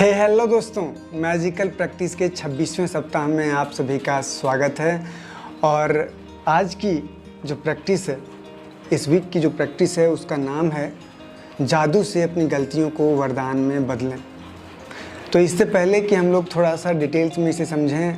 Hello दोस्तों, magical practice के 26वें सप्ताह में आप सभी का स्वागत है। और आज की जो प्रैक्टिस है, इस वीक की जो प्रैक्टिस है, उसका नाम है जादू से अपनी गलतियों को वरदान में बदलें। तो इससे पहले कि हम लोग थोड़ा सा डिटेल्स में इसे समझें,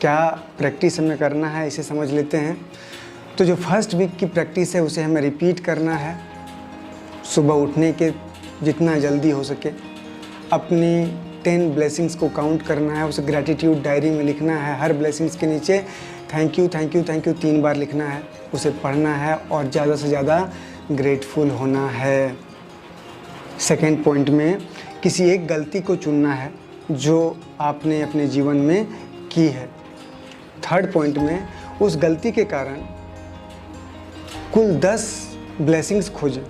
क्या प्रैक्टिस हमें करना है, इसे समझ लेते हैं। तो जो फर्स्ट वीक की प्रैक्टिस है उसे हमें रिपीट करना है। सुबह उठने के जितना जल्दी हो सके अपनी 10 ब्लेसिंग्स को काउंट करना है, उसे ग्रैटिट्यूड डायरी में लिखना है। हर ब्लेसिंग्स के नीचे thank you thank you thank you 3 बार लिखना है, उसे पढ़ना है और ज़्यादा से ज़्यादा ग्रेटफुल होना है। सेकेंड पॉइंट में किसी एक गलती को चुनना है जो आपने अपने जीवन में की है। थर्ड पॉइंट में उस गलती के कारण कुल 10 ब्लेसिंग्स खोजें।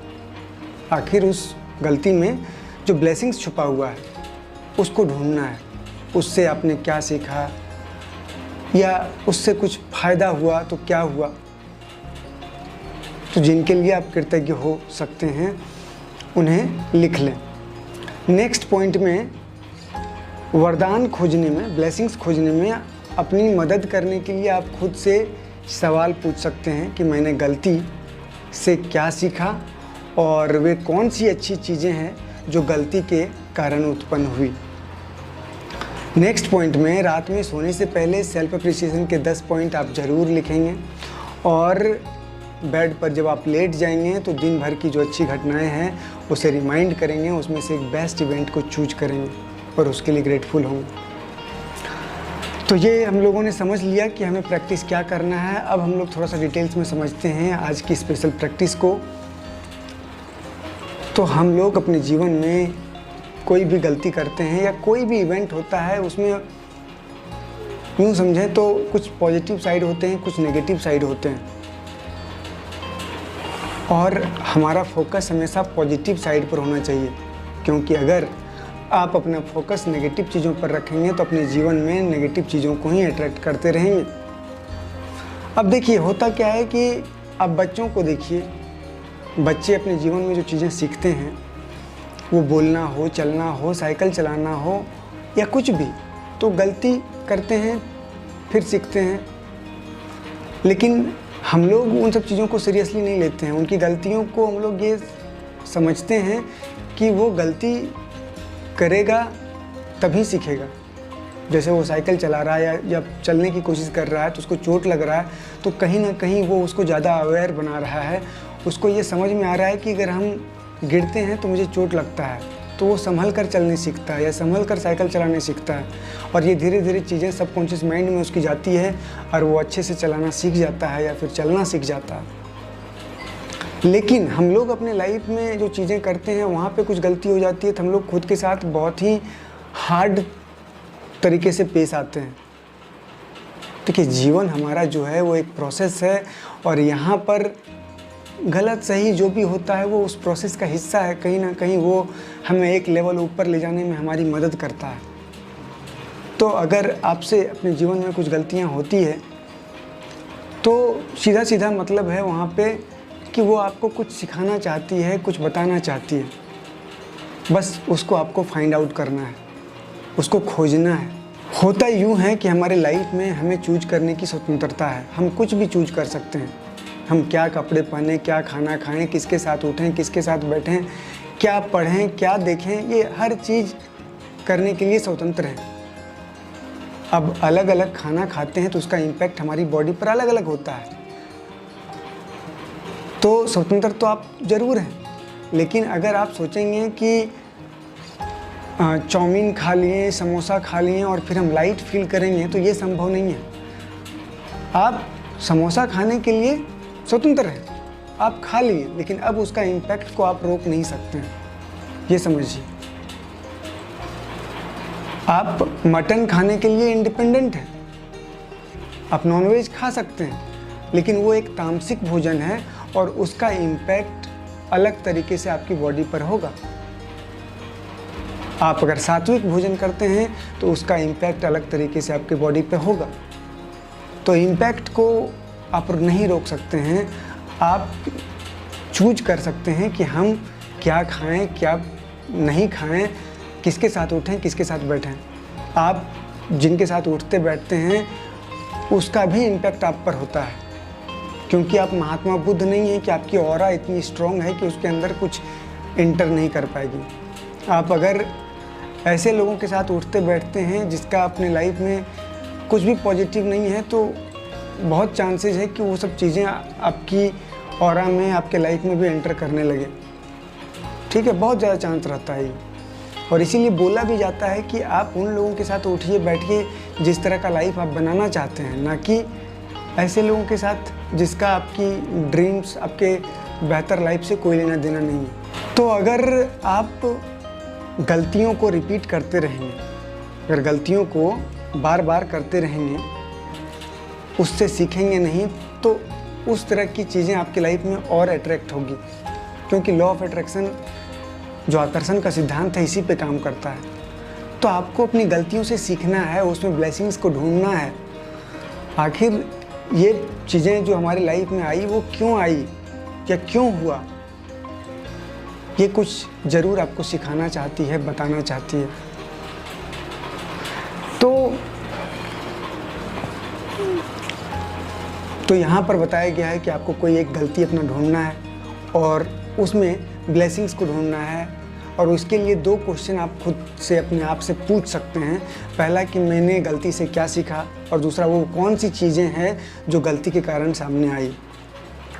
आखिर उस गलती में जो ब्लेसिंग्स छुपा हुआ है उसको ढूंढना है। उससे आपने क्या सीखा या उससे कुछ फ़ायदा हुआ तो क्या हुआ, तो जिनके लिए आप कृतज्ञ हो सकते हैं उन्हें लिख लें। नेक्स्ट पॉइंट में वरदान खोजने में, ब्लेसिंग्स खोजने में अपनी मदद करने के लिए आप खुद से सवाल पूछ सकते हैं कि मैंने गलती से क्या सीखा और वे कौन सी अच्छी चीज़ें हैं जो गलती के कारण उत्पन्न हुई। नेक्स्ट पॉइंट में रात में सोने से पहले सेल्फ अप्रिसिएशन के 10 पॉइंट आप ज़रूर लिखेंगे और बेड पर जब आप लेट जाएंगे तो दिन भर की जो अच्छी घटनाएं हैं उसे रिमाइंड करेंगे, उसमें से एक बेस्ट इवेंट को चूज करेंगे और उसके लिए ग्रेटफुल होंगे। तो ये हम लोगों ने समझ लिया कि हमें प्रैक्टिस क्या करना है। अब हम लोग थोड़ा सा डिटेल्स में समझते हैं आज की स्पेशल प्रैक्टिस को। तो हम लोग अपने जीवन में कोई भी गलती करते हैं या कोई भी इवेंट होता है, उसमें यूँ समझें तो कुछ पॉजिटिव साइड होते हैं, कुछ नेगेटिव साइड होते हैं और हमारा फोकस हमेशा पॉजिटिव साइड पर होना चाहिए, क्योंकि अगर आप अपना फोकस नेगेटिव चीज़ों पर रखेंगे तो अपने जीवन में नेगेटिव चीज़ों को ही अट्रैक्ट करते रहेंगे। अब देखिए होता क्या है कि अब बच्चों को देखिए, बच्चे अपने जीवन में जो चीज़ें सीखते हैं, वो बोलना हो, चलना हो, साइकिल चलाना हो या कुछ भी, तो गलती करते हैं फिर सीखते हैं। लेकिन हम लोग उन सब चीज़ों को सीरियसली नहीं लेते हैं। उनकी गलतियों को हम लोग ये समझते हैं कि वो गलती करेगा तभी सीखेगा। जैसे वो साइकिल चला रहा है या चलने की कोशिश कर रहा है तो उसको चोट लग रहा है, तो कहीं ना कहीं वो उसको ज़्यादा अवेयर बना रहा है। उसको ये समझ में आ रहा है कि अगर हम गिरते हैं तो मुझे चोट लगता है, तो वो संभल कर चलने सीखता है या संभल कर साइकिल चलाने सीखता है और ये धीरे धीरे चीज़ें सबकॉन्शियस माइंड में उसकी जाती है और वो अच्छे से चलाना सीख जाता है या फिर चलना सीख जाता है। लेकिन हम लोग अपने लाइफ में जो चीज़ें करते हैं वहाँ पे कुछ गलती हो जाती है तो हम लोग खुद के साथ बहुत ही हार्ड तरीके से पेश आते हैं। देखिए जीवन हमारा जो है वो एक प्रोसेस है और यहाँ पर गलत सही जो भी होता है वो उस प्रोसेस का हिस्सा है। कहीं ना कहीं वो हमें एक लेवल ऊपर ले जाने में हमारी मदद करता है। तो अगर आपसे अपने जीवन में कुछ गलतियाँ होती है तो सीधा सीधा मतलब है वहाँ पे कि वो आपको कुछ सिखाना चाहती है, कुछ बताना चाहती है। बस उसको आपको फाइंड आउट करना है, उसको खोजना है। होता यूँ है कि हमारे लाइफ में हमें चूज करने की स्वतंत्रता है। हम कुछ भी चूज कर सकते हैं। हम क्या कपड़े पहने, क्या खाना खाएं, किसके साथ उठें, किसके साथ बैठें, क्या पढ़ें, क्या देखें, ये हर चीज़ करने के लिए स्वतंत्र हैं। अब अलग अलग खाना खाते हैं तो उसका इम्पैक्ट हमारी बॉडी पर अलग अलग होता है। तो स्वतंत्र तो आप ज़रूर हैं, लेकिन अगर आप सोचेंगे कि चाउमीन खा लिए, समोसा खा लिए और फिर हम लाइट फील करेंगे, तो ये संभव नहीं है। आप समोसा खाने के लिए स्वतंत्र हैं, आप खा लिए, लेकिन अब उसका इम्पैक्ट को आप रोक नहीं सकते हैं, ये समझिए। आप मटन खाने के लिए इंडिपेंडेंट हैं, आप नॉनवेज खा सकते हैं, लेकिन वो एक तामसिक भोजन है और उसका इम्पैक्ट अलग तरीके से आपकी बॉडी पर होगा। आप अगर सात्विक भोजन करते हैं तो उसका इम्पैक्ट अलग तरीके से आपकी बॉडी पे होगा। तो इम्पैक्ट को आप नहीं रोक सकते हैं, आप चूज कर सकते हैं कि हम क्या खाएं, क्या नहीं खाएं, किसके साथ उठें, किसके साथ बैठें। आप जिनके साथ उठते बैठते हैं उसका भी इम्पैक्ट आप पर होता है, क्योंकि आप महात्मा बुद्ध नहीं है कि आपकी ऑरा इतनी स्ट्रॉन्ग है कि उसके अंदर कुछ इंटर नहीं कर पाएगी। आप अगर ऐसे लोगों के साथ उठते बैठते हैं जिसका अपने लाइफ में कुछ भी पॉजिटिव नहीं है, तो बहुत चांसेस है कि वो सब चीज़ें आपकी ऑरा में, आपके लाइफ में भी एंटर करने लगे। ठीक है, बहुत ज़्यादा चांस रहता है ये। और इसीलिए बोला भी जाता है कि आप उन लोगों के साथ उठिए बैठिए जिस तरह का लाइफ आप बनाना चाहते हैं, ना कि ऐसे लोगों के साथ जिसका आपकी ड्रीम्स, आपके बेहतर लाइफ से कोई लेना देना नहीं है। तो अगर आप गलतियों को रिपीट करते रहेंगे, अगर गलतियों को बार बार करते रहेंगे, उससे सीखेंगे नहीं, तो उस तरह की चीज़ें आपकी लाइफ में और अट्रैक्ट होगी, क्योंकि लॉ ऑफ अट्रैक्शन जो आकर्षण का सिद्धांत है इसी पे काम करता है। तो आपको अपनी गलतियों से सीखना है, उसमें ब्लेसिंग्स को ढूंढना है। आखिर ये चीज़ें जो हमारी लाइफ में आई वो क्यों आई या क्यों हुआ, ये कुछ ज़रूर आपको सिखाना चाहती है, बताना चाहती है। तो यहाँ पर बताया गया है कि आपको कोई एक गलती अपना ढूंढना है और उसमें ब्लेसिंग्स को ढूंढना है, और उसके लिए 2 क्वेश्चन आप खुद से अपने आप से पूछ सकते हैं। पहला कि मैंने गलती से क्या सीखा, और दूसरा वो कौन सी चीज़ें हैं जो गलती के कारण सामने आई।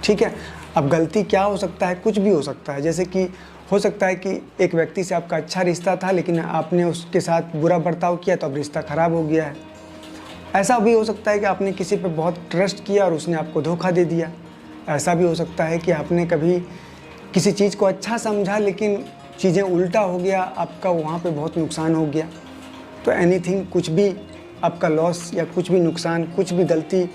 ठीक है, अब गलती क्या हो सकता है, कुछ भी हो सकता है। जैसे कि हो सकता है कि एक व्यक्ति से आपका अच्छा रिश्ता था लेकिन आपने उसके साथ बुरा बर्ताव किया तो अब रिश्ता ख़राब हो गया है। ऐसा भी हो सकता है कि आपने किसी पे बहुत ट्रस्ट किया और उसने आपको धोखा दे दिया। ऐसा भी हो सकता है कि आपने कभी किसी चीज़ को अच्छा समझा लेकिन चीज़ें उल्टा हो गया, आपका वहाँ पे बहुत नुकसान हो गया। तो एनीथिंग, कुछ भी आपका लॉस या कुछ भी नुकसान, कुछ भी गलती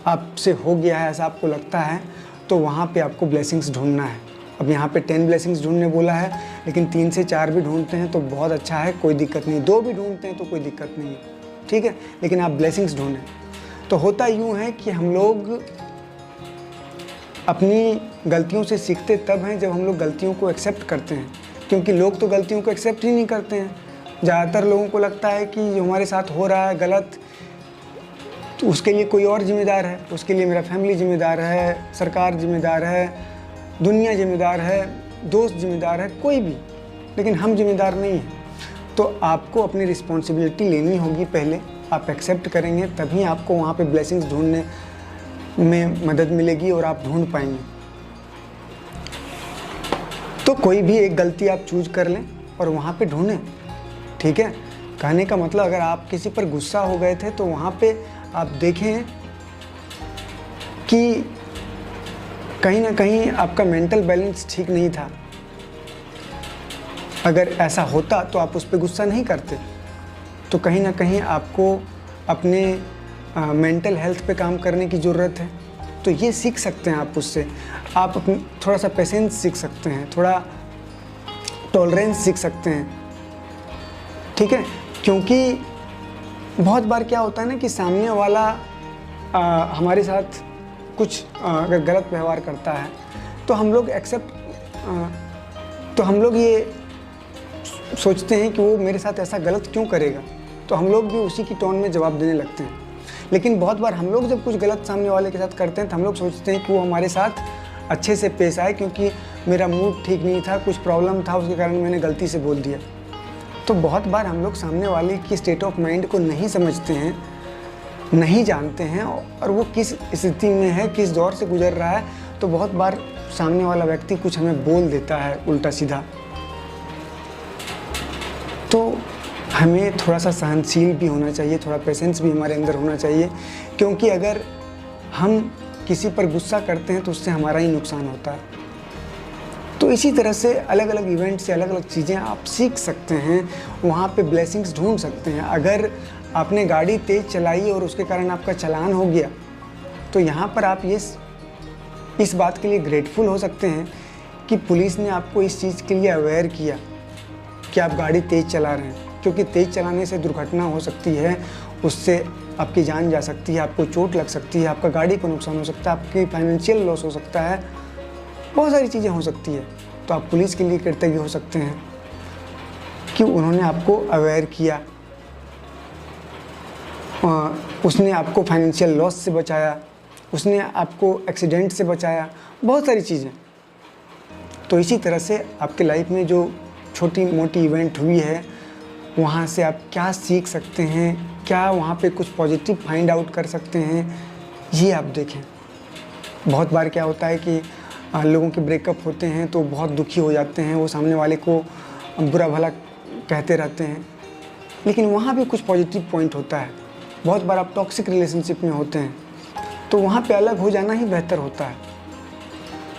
आपसे हो गया है ऐसा आपको लगता है, तो वहाँ पे आपको ब्लेसिंग्स ढूंढना है। अब यहाँ पे 10 ब्लेसिंग्स ढूंढने बोला है, लेकिन 3 से 4 भी ढूंढते हैं तो बहुत अच्छा है, कोई दिक्कत नहीं। 2 भी ढूंढते हैं तो कोई दिक्कत नहीं है, ठीक है, लेकिन आप ब्लेसिंग्स ढूंढें। तो होता यूँ है कि हम लोग अपनी गलतियों से सीखते तब हैं जब हम लोग गलतियों को एक्सेप्ट करते हैं, क्योंकि लोग तो गलतियों को एक्सेप्ट ही नहीं करते हैं। ज़्यादातर लोगों को लगता है कि जो हमारे साथ हो रहा है गलत, तो उसके लिए कोई और जिम्मेदार है, उसके लिए मेरा फैमिली जिम्मेदार है, सरकार जिम्मेदार है, दुनिया जिम्मेदार है, दोस्त जिम्मेदार है, कोई भी, लेकिन हम जिम्मेदार नहीं हैं। तो आपको अपनी रिस्पॉन्सिबिलिटी लेनी होगी। पहले आप एक्सेप्ट करेंगे तभी आपको वहाँ पे ब्लेसिंग्स ढूंढने में मदद मिलेगी और आप ढूंढ पाएंगे। तो कोई भी एक गलती आप चूज कर लें और वहाँ पे ढूंढें, ठीक है। कहने का मतलब, अगर आप किसी पर गुस्सा हो गए थे तो वहाँ पे आप देखें कि कहीं ना कहीं आपका मेंटल बैलेंस ठीक नहीं था। अगर ऐसा होता तो आप उस पर गुस्सा नहीं करते। तो कहीं ना कहीं आपको अपने मेंटल हेल्थ पे काम करने की ज़रूरत है। तो ये सीख सकते हैं आप उससे। आप अपनी थोड़ा सा पेशेंस सीख सकते हैं, थोड़ा टॉलरेंस सीख सकते हैं, ठीक है। क्योंकि बहुत बार क्या होता है ना कि सामने वाला हमारे साथ कुछ अगर गलत व्यवहार करता है तो हम लोग तो हम लोग ये सोचते हैं कि वो मेरे साथ ऐसा गलत क्यों करेगा, तो हम लोग भी उसी की टोन में जवाब देने लगते हैं। लेकिन बहुत बार हम लोग जब कुछ गलत सामने वाले के साथ करते हैं तो हम लोग सोचते हैं कि वो हमारे साथ अच्छे से पेश आए, क्योंकि मेरा मूड ठीक नहीं था, कुछ प्रॉब्लम था, उसके कारण मैंने गलती से बोल दिया। तो बहुत बार हम लोग सामने वाले की स्टेट ऑफ माइंड को नहीं समझते हैं, नहीं जानते हैं, और वो किस स्थिति में है, किस दौर से गुजर रहा है। तो बहुत बार सामने वाला व्यक्ति कुछ हमें बोल देता है उल्टा सीधा। तो हमें थोड़ा सा सहनशील भी होना चाहिए, थोड़ा पेशेंस भी हमारे अंदर होना चाहिए, क्योंकि अगर हम किसी पर गुस्सा करते हैं तो उससे हमारा ही नुकसान होता है। तो इसी तरह से अलग अलग इवेंट से अलग अलग चीज़ें आप सीख सकते हैं, वहाँ पे ब्लेसिंग्स ढूंढ सकते हैं। अगर आपने गाड़ी तेज़ चलाई और उसके कारण आपका चालान हो गया, तो यहाँ पर आप इस बात के लिए ग्रेटफुल हो सकते हैं कि पुलिस ने आपको इस चीज़ के लिए अवेयर किया कि आप गाड़ी तेज़ चला रहे हैं, क्योंकि तेज़ चलाने से दुर्घटना हो सकती है, उससे आपकी जान जा सकती है, आपको चोट लग सकती है, आपका गाड़ी को नुकसान हो सकता है, आपकी फाइनेंशियल लॉस हो सकता है, बहुत सारी चीज़ें हो सकती है। तो आप पुलिस के लिए कृतज्ञ हो सकते हैं कि उन्होंने आपको अवेयर किया, उसने आपको फाइनेंशियल लॉस से बचाया, उसने आपको एक्सीडेंट से बचाया, बहुत सारी चीज़ें। तो इसी तरह से आपके लाइफ में जो छोटी मोटी इवेंट हुई है, वहाँ से आप क्या सीख सकते हैं, क्या वहाँ पे कुछ पॉजिटिव फाइंड आउट कर सकते हैं, ये आप देखें। बहुत बार क्या होता है कि लोगों के ब्रेकअप होते हैं तो बहुत दुखी हो जाते हैं, वो सामने वाले को बुरा भला कहते रहते हैं, लेकिन वहाँ भी कुछ पॉजिटिव पॉइंट होता है। बहुत बार आप टॉक्सिक रिलेशनशिप में होते हैं तो वहाँ पे अलग हो जाना ही बेहतर होता है।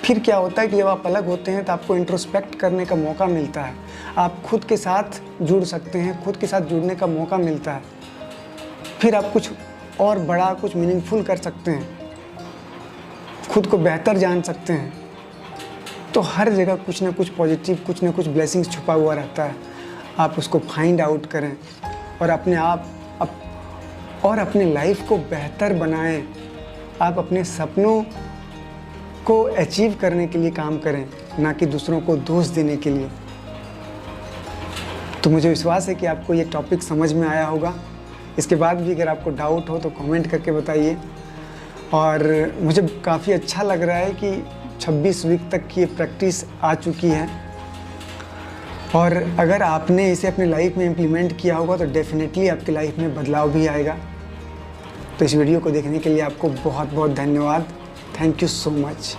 फिर क्या होता है कि जब आप अलग होते हैं तो आपको इंट्रोस्पेक्ट करने का मौका मिलता है, आप खुद के साथ जुड़ सकते हैं, खुद के साथ जुड़ने का मौका मिलता है। फिर आप कुछ और बड़ा, कुछ मीनिंगफुल कर सकते हैं, खुद को बेहतर जान सकते हैं। तो हर जगह कुछ ना कुछ पॉजिटिव, कुछ ना कुछ ब्लेसिंग्स छुपा हुआ रहता है। आप उसको फाइंड आउट करें और अपने लाइफ को बेहतर बनाएं। आप अपने सपनों को अचीव करने के लिए काम करें, ना कि दूसरों को दोष देने के लिए। तो मुझे विश्वास है कि आपको ये टॉपिक समझ में आया होगा। इसके बाद भी अगर आपको डाउट हो तो कमेंट करके बताइए। और मुझे काफ़ी अच्छा लग रहा है कि 26 वीक तक की ये प्रैक्टिस आ चुकी है, और अगर आपने इसे अपनी लाइफ में इम्प्लीमेंट किया होगा तो डेफिनेटली आपकी लाइफ में बदलाव भी आएगा। तो इस वीडियो को देखने के लिए आपको बहुत बहुत धन्यवाद। Thank you so much.